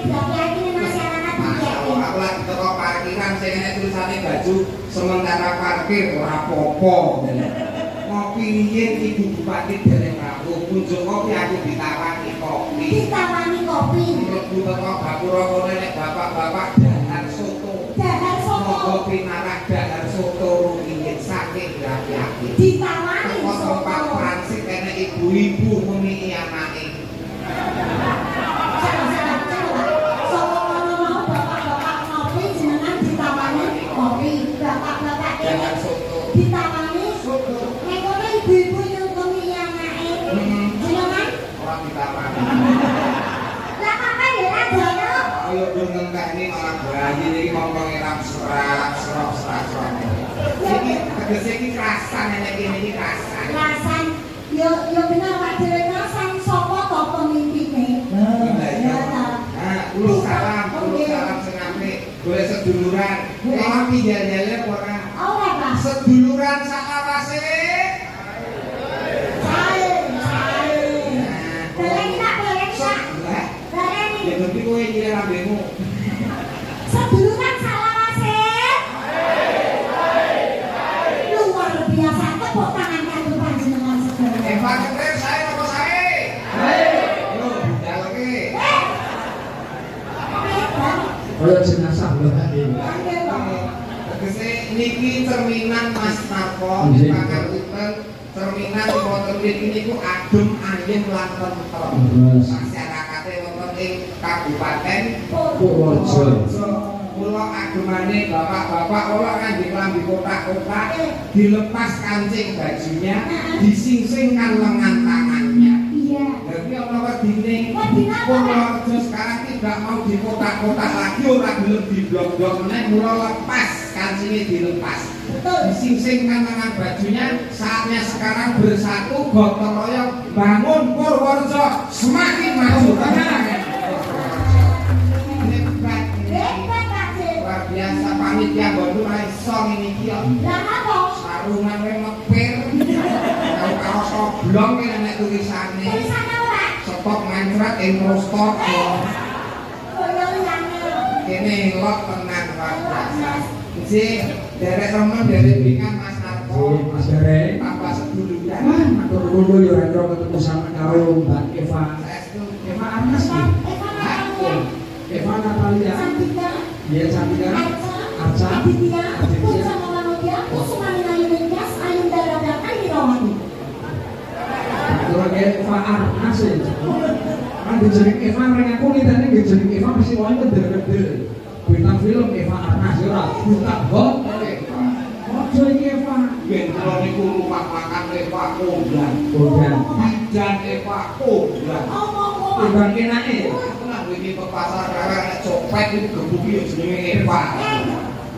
diyakini masyarakat diyakini. Aku lagi teko parkiran sing enek tulisane baju sementara parkir ora apa-apa. Ngopi riyen Ibu Bupati dereng rawuh, kunjuk kopi aku ditawani kopi. Ditawani kopi. Mlebu teko gapura kono nek bapak-bapak dahar soto. Dahar soto. Kopi marah dahar soto rumiyin saking rakyat. Ditawani soto. Pak Fransik enek ibu-ibu muni anake. Soto kono mau bapak-bapak ngopi jenengan ditawani kopi. Bapak-bapak Dahar soto. ditawani soto. Nek kono ibu-ibu nyuntumi anake. Jenengan Orang ditawani. lah kapan ya adono? Ayo dengan teknik malah bayi ini ngomong eram serak. Ini tegese iki kerasan enek kene iki kerasan. Rasan yo bener Pak dhewe rasan sapa to pemimpine. Nah, kulo salam sing apik. Golek seduluran. Ora pinjal-jale ora. Ora Pak. Seduluran sakawase. Bareng tak. Bareng Ya ngerti kowe nyilih lambemu. seduluran salawase. Luar biasa tepuk tangan kanggo panjenengan sedaya. Pak Ketir sae apa sae? Yo budalke. Kaya jenazah lho Pak. Tegese niki cerminan Mas Narko pangapunten cerminan wonten mriki niku adem ayem lan tentrem. Masyarakate wonten ing Kabupaten Purworejo. Mula agemane bapak-bapak ora ngangge klambi kotak-kotak dilepas kancing bajunya disingsingkan lengan tangannya. Iya. Jadi ana wedine Purworejo sekarang tidak mau dikotak-kotak lagi ora gelem diblok-blok meneh mula lepas kancingnya dilepas. Betul. Disingsingkan tangan bajunya saatnya sekarang bersatu gotong royong bangun Purworejo semakin maju. Hebat Pak Cik. Luar biasa panitia bondo ra iso ngene iki yo. Lah apa? Sarungan we mepir. Karo kaos oblong ki nek tulisane. Tulisane ora? Stop mencret ing prostot. Koyo liyane. Kene lot tenan luar biasa. Isi derek remen derek bingan Mas Narko. Mas Derek. Tanpa seduluran. Wah, matur nuwun yo Rendro ketemu sama karo Mbak Eva. Saestu Eva Arnas iki. Eva Natalia. Santika. Iya Santika. Arca. Aditya. Putra Mawanudia. Kusumani Ayunindas. Ayundara dan Ayurawati. Terus Eva Arnas ya. Kan dijeneng Eva mereka aku nitane nggih jeneng Eva mesti wae ndel-ndel. Bintang film Eva Arnas ya ora butak hot. Ojo iki Eva. ben kula niku rumah makan Eva Kondang. Kondang. Bidan Eva Kondang. Omong-omong. Timbang kenake. Nah, ini ke pasar rara copet itu gebuki ya jenenge Eva.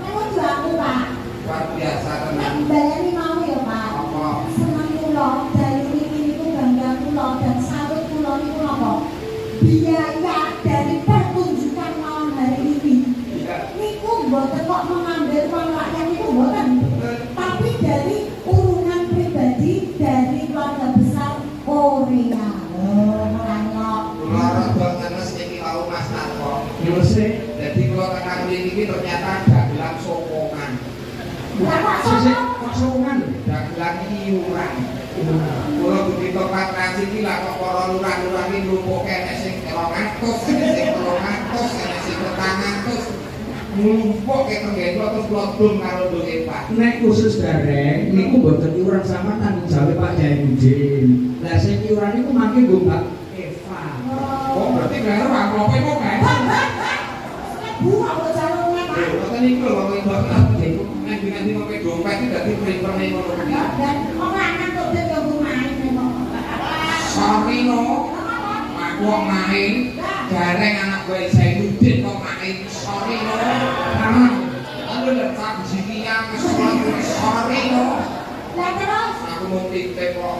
Menuju aku Pak. Luar biasa Nek tenan. baleni mau ya Pak. Apa? Seneng kula dari niki niku bangga kula dan sawet kula niku napa? Biaya dari pertunjukan malam hari ini. Niku mboten kok mengambil uang rakyat niku mboten. Tapi dari urunan pribadi dari keluarga besar Korea. Kula rada ngenes niki wau Mas Narko. Yo sih. Jadi kula tekan niki ternyata dagelan sokongan. Lah Pak Sesuk Sono. kok sokongan. Dagelan iuran. Kula begitu Pak Transi iki lah kok para lurah-lurah iki nglumpuhke enek sing 200, enek sing 300, enek sing 400. Nglumpuhke tenggen kula terus kula dum karo Nduk Eva. Nek khusus Derek niku mboten iuran sama tanggung jawab Pak Jainuddin. Lah sing iuran niku mangke nggo Mbak Eva. Oh, berarti bayar Pak klope kok kae. Bu aku jalurnya Pak. Ngoten niku lho wong Mbak ngendi-ngendi kok dompet iki dadi print-print ngono kuwi. Dan wong lanang kok dhewe yo main memang. Sorry no. Aku kok main. Gareng anak gue Zainuddin kok main. Sorry no. Karena aku letak jikian sorry no. Lah terus Aku mau titip kok.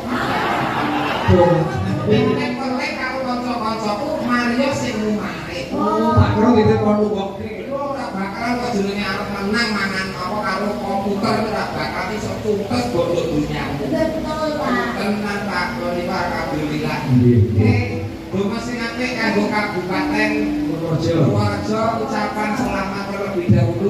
Tuh. Titip perle karo kanca-kancaku Mario sing lumare. Oh, tak kira itu kono kok. Iku ora bakalan kok jenenge arep menang mangan apa karo komputer ora bakal iso tuntas bodoh dunyamu. betul Pak. Tenan Pak Alhamdulillah. Nggih. Belum masih apik kanggo Kabupaten Purworejo. Purworejo ucapan selamat terlebih dahulu